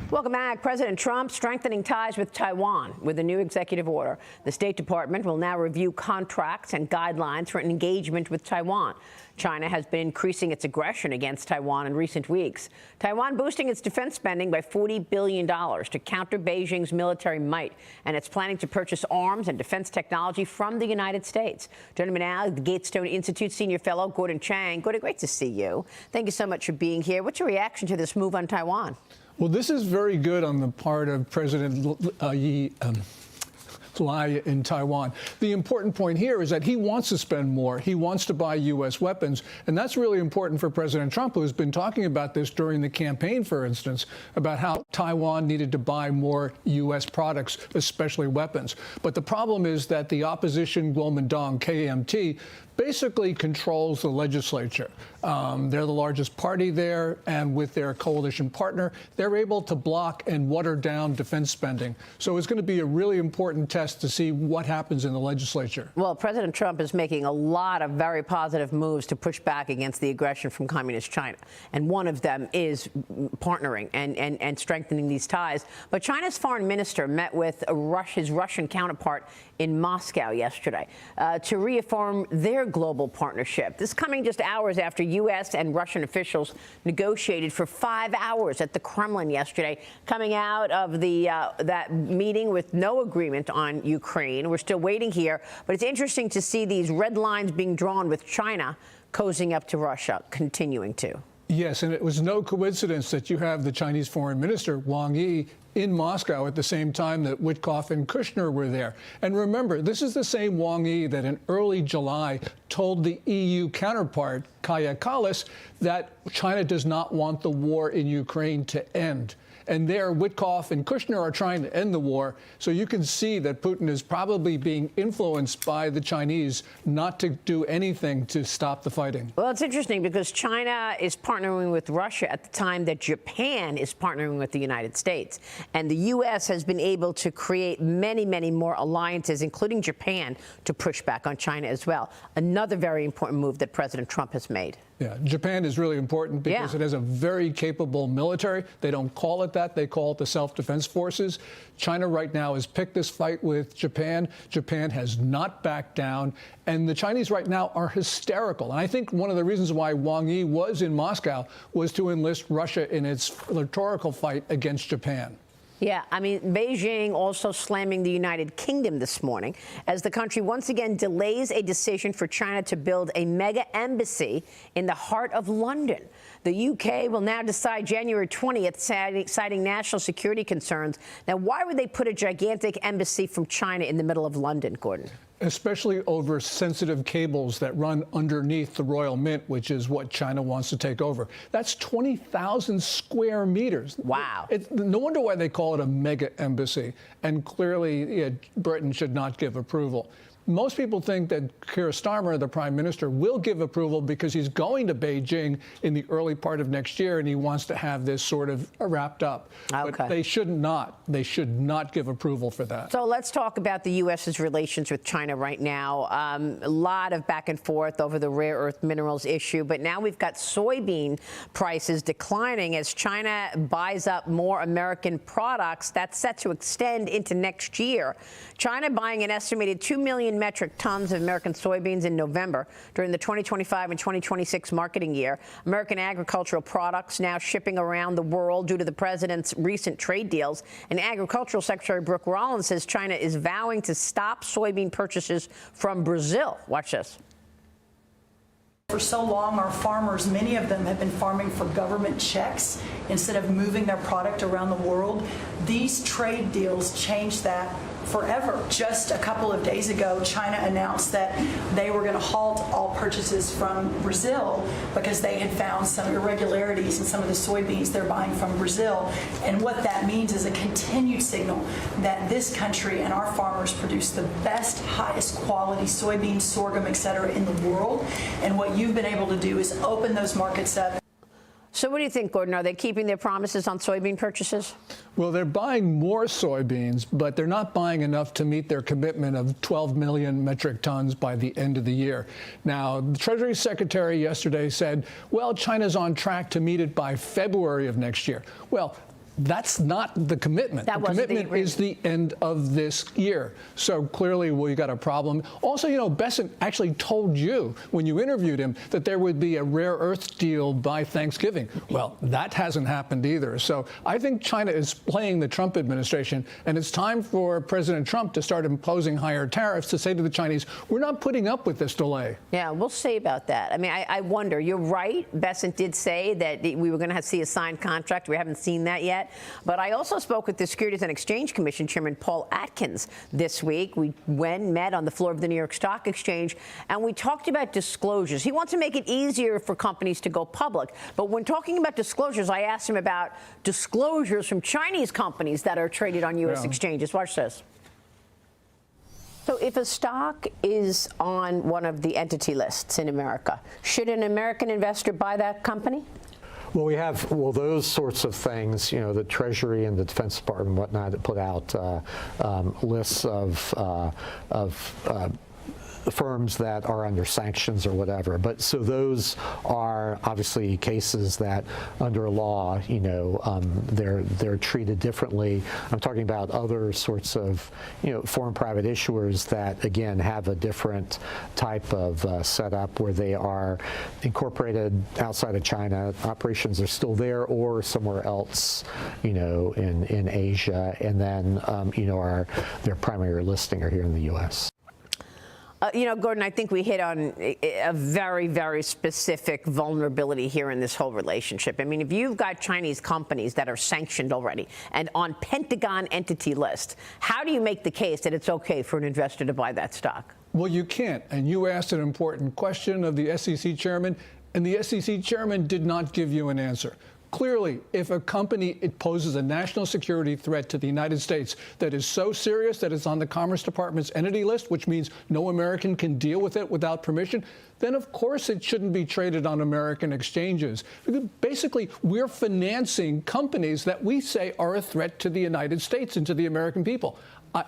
Welcome back. President Trump strengthening ties with Taiwan with a new executive order. The State Department will now review contracts and guidelines for an engagement with Taiwan. China has been increasing its aggression against Taiwan in recent weeks. Taiwan boosting its defense spending by $40 billion to counter Beijing's military might, and it's planning to purchase arms and defense technology from the United States. Joining me now, the Gatestone Institute senior fellow Gordon Chang. Gordon, great to see you. Thank you so much for being here. What's your reaction to this move on Taiwan? Well, this is very good on the part of President Lai in Taiwan. The important point here is that he wants to spend more. He wants to buy U.S. weapons. And that's really important for President Trump, who has been talking about this during the campaign, for instance, about how Taiwan needed to buy more U.S. products, especially weapons. But the problem is that the opposition Kuomintang, KMT, basically controls the legislature. They're the largest party there, and with their coalition partner, they're able to block and water down defense spending. So it's going to be a really important test to see what happens in the legislature. Well, President Trump is making a lot of very positive moves to push back against the aggression from Communist China. And one of them is partnering and strengthening these ties. But China's foreign minister met with his Russian counterpart in Moscow yesterday to reaffirm their global partnership. This coming just hours after U.S. and Russian officials negotiated for 5 hours at the Kremlin yesterday, coming out of that meeting with no agreement on Ukraine. We're still waiting here, but it's interesting to see these red lines being drawn with China cozying up to Russia, continuing to. Yes, and it was no coincidence that you have the Chinese foreign minister, Wang Yi, in Moscow at the same time that Witkoff and Kushner were there. And remember, this is the same Wang Yi that in early July told the EU counterpart, Kaja Kallas, that China does not want the war in Ukraine to end. And there, Witkoff and Kushner are trying to end the war. So you can see that Putin is probably being influenced by the Chinese not to do anything to stop the fighting. Well, it's interesting because China is partnering with Russia at the time that Japan is partnering with the United States. And the U.S. has been able to create many, many more alliances, including Japan, to push back on China as well. Another very important move that President Trump has made. Yeah, Japan is really important because it has a very capable military. They don't call it that. They call it the Self-Defense Forces. China right now has picked this fight with Japan. Japan has not backed down. And the Chinese right now are hysterical. And I think one of the reasons why Wang Yi was in Moscow was to enlist Russia in its rhetorical fight against Japan. Yeah, I mean, Beijing also slamming the United Kingdom this morning as the country once again delays a decision for China to build a mega embassy in the heart of London. The UK will now decide January 20th, citing national security concerns. Now, why would they put a gigantic embassy from China in the middle of London, Gordon? Especially over sensitive cables that run underneath the Royal Mint, which is what China wants to take over. That's 20,000 square meters. Wow. No wonder why they call it a mega embassy. And clearly, Britain should not give approval. Most people think that Keir Starmer, the prime minister, will give approval because he's going to Beijing in the early part of next year, and he wants to have this sort of wrapped up. Okay. But they should not. They should not give approval for that. So let's talk about the U.S.'s relations with China right now. A lot of back and forth over the rare earth minerals issue, but now we've got soybean prices declining as China buys up more American products. That's set to extend into next year. China buying an estimated 2 million metric tons of American soybeans in November during the 2025 and 2026 marketing year. American agricultural products now shipping around the world due to the president's recent trade deals. And Agricultural Secretary Brooke Rollins says China is vowing to stop soybean purchases from Brazil. Watch this. For so long, our farmers, many of them have been farming for government checks instead of moving their product around the world. These trade deals changed that forever. Just a couple of days ago, China announced that they were going to halt all purchases from Brazil because they had found some irregularities in some of the soybeans they're buying from Brazil. And what that means is a continued signal that this country and our farmers produce the best, highest quality soybeans, sorghum, et cetera, in the world. And what you've been able to do is open those markets up. So what do you think, Gordon? Are they keeping their promises on soybean purchases? Well, they're buying more soybeans, but they're not buying enough to meet their commitment of 12 million metric tons by the end of the year. Now, the Treasury Secretary yesterday said, well, China's on track to meet it by February of next year. Well, That's not the commitment. That the wasn't the commitment is the end of this year. So clearly we got a problem. Also, you know, Bessent actually told you when you interviewed him that there would be a rare earth deal by Thanksgiving. Well, that hasn't happened either. So I think China is playing the Trump administration, and it's time for President Trump to start imposing higher tariffs to say to the Chinese, we're not putting up with this delay. Yeah, we'll see about that. I mean, I wonder. You're right. Bessent did say that we were going to see a signed contract. We haven't seen that yet. But I also spoke with the Securities and Exchange Commission Chairman Paul Atkins this week. We met on the floor of the New York Stock Exchange, and we talked about disclosures. He wants to make it easier for companies to go public. But when talking about disclosures, I asked him about disclosures from Chinese companies that are traded on U.S. exchanges. Watch this. So if a stock is on one of the entity lists in America, should an American investor buy that company? Well, we have those sorts of things. You know, the Treasury and the Defense Department and whatnot that put out lists of firms that are under sanctions or whatever. But so those are obviously cases that under law, you know, they're treated differently. I'm talking about other sorts of, you know, foreign private issuers that, again, have a different type of setup where they are incorporated outside of China. Operations are still there or somewhere else, you know, in Asia. And then, you know, their primary listing are here in the U.S. You know, Gordon, I think we hit on a very, very specific vulnerability here in this whole relationship. I mean, if you've got Chinese companies that are sanctioned already and on Pentagon entity list, how do you make the case that it's okay for an investor to buy that stock? Well, you can't. And you asked an important question of the SEC chairman, and the SEC chairman did not give you an answer. Clearly, if a company poses a national security threat to the United States that is so serious that it's on the Commerce Department's entity list, which means no American can deal with it without permission, then of course it shouldn't be traded on American exchanges. Because basically, we're financing companies that we say are a threat to the United States and to the American people.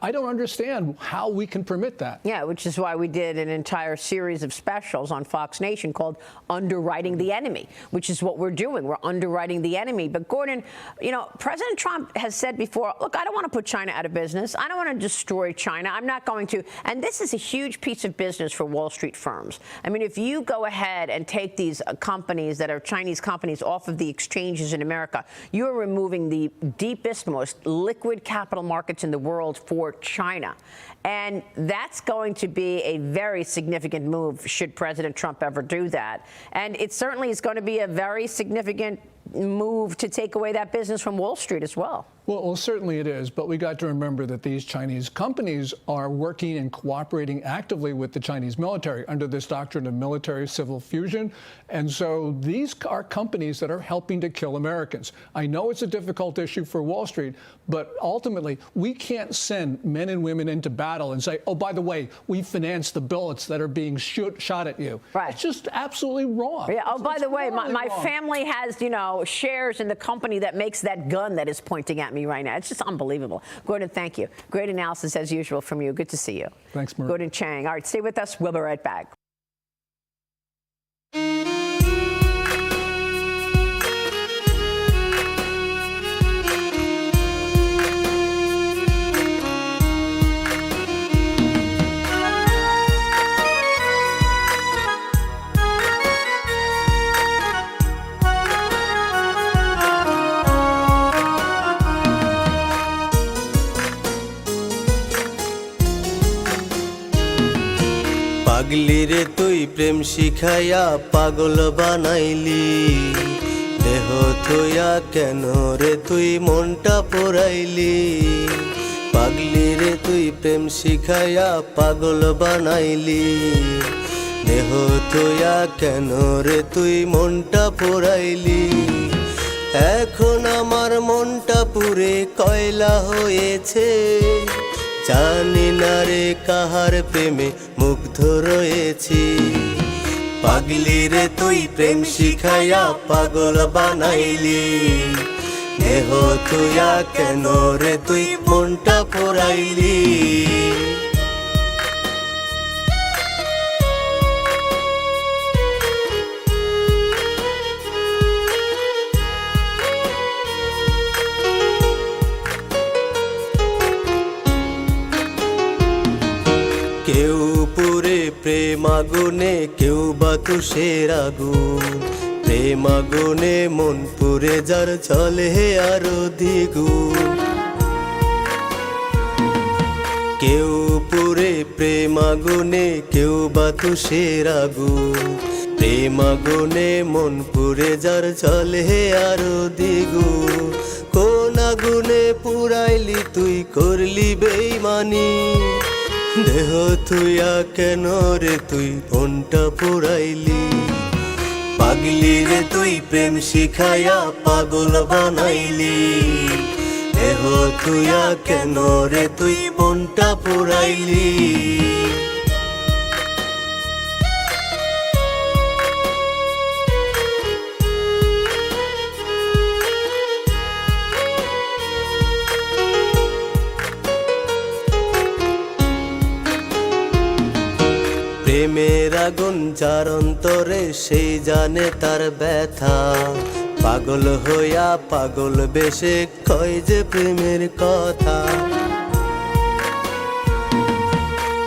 I don't understand how we can permit that. Yeah, which is why we did an entire series of specials on Fox Nation called Underwriting the Enemy, which is what we're doing. We're underwriting the enemy. But Gordon, you know, President Trump has said before, look, I don't want to put China out of business. I don't want to destroy China. I'm not going to. And this is a huge piece of business for Wall Street firms. I mean, if you go ahead and take these companies that are Chinese companies off of the exchanges in America, you're removing the deepest, most liquid capital markets in the world for China. And that's going to be a very significant move should President Trump ever do that. And it certainly is going to be a very significant move to take away that business from Wall Street as well. Well, certainly it is, but we got to remember that these Chinese companies are working and cooperating actively with the Chinese military under this doctrine of military-civil fusion. And so these are companies that are helping to kill Americans. I know it's a difficult issue for Wall Street, but ultimately we can't send men and women into battle and say, oh, by the way, we finance the bullets that are being shot at you. Right. It's just absolutely wrong. Yeah. Oh, by the way, my wrong. family has, you know, shares in the company that makes that gun that is pointing at me right now. It's just unbelievable. Gordon, thank you. Great analysis as usual from you. Good to see you. Thanks, Maria. Gordon Chang. All right, stay with us. We'll be right back. পাগলি রে তুই প্রেম শিখাইয়া পাগল বানাইলি দেহ থইয়া কেন রে তুই মনটা পোড়াইলি পাগলি রে তুই প্রেম শিখাইয়া পাগল বানাইলি দেহ থইয়া কেন রে তুই মনটা পোড়াইলি এখন আমার মনটা পুরে কয়লা হয়েছে জানি না রে কাহার প্রেমে মুগ্ধ রয়েছি পাগলি রে তুই প্রেম শিখাইয়া পাগল বানাইলি দেহ তুইয়া কেন রে তুই মনটা পোড়াইলি প্রেম আগুনে কেউ বা তুষের আগুন প্রেম আগুনে মন পুরে যার চলে আরো দ্বিগুণ কেউ পুরে প্রেম আগুনে কেউ বা তুষের আগুন প্রেম আগুনে মন পুরে যার চলে আরো দ্বিগুণ কোন আগুনে পুরাইলি তুই করলি বেইমানি দেহ তুইয়া কেন রে তুই মনটা পুরাইলি পাগলি রে তুই প্রেম শিখাইয়া পাগল বানাইলি দেহ তুইয়া কেন রে তুই মনটা পুরাইলি প্রেমের আগুন যার অন্তরে সেই জানে তার ব্যথা পাগল হইয়া পাগল বেশে কয় যে প্রেমের কথা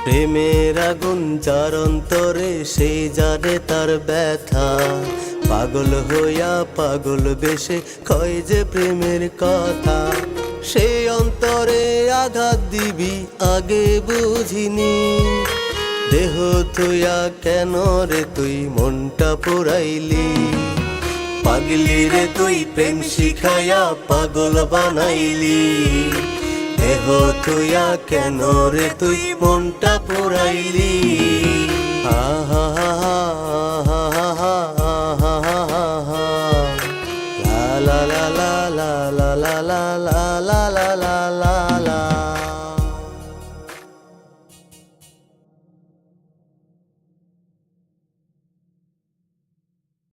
প্রেমের আগুন যার অন্তরে সেই জানে তার ব্যথা পাগল হইয়া পাগল বেশে কয় যে প্রেমের কথা সেই অন্তরে আঘাত দিবি আগে বুঝিনি দেহ তুইয়া কেন রে তুই মনটা পুরাইলি পাগলি রে তুই প্রেম শিখাইয়া পাগল বানাইলি দেহ তুইয়া কেন রে তুই মনটা পুরাইলি হা হা হা হা হা হা হা হা লা লা লা লা লা লা লা লা লা লা লা লা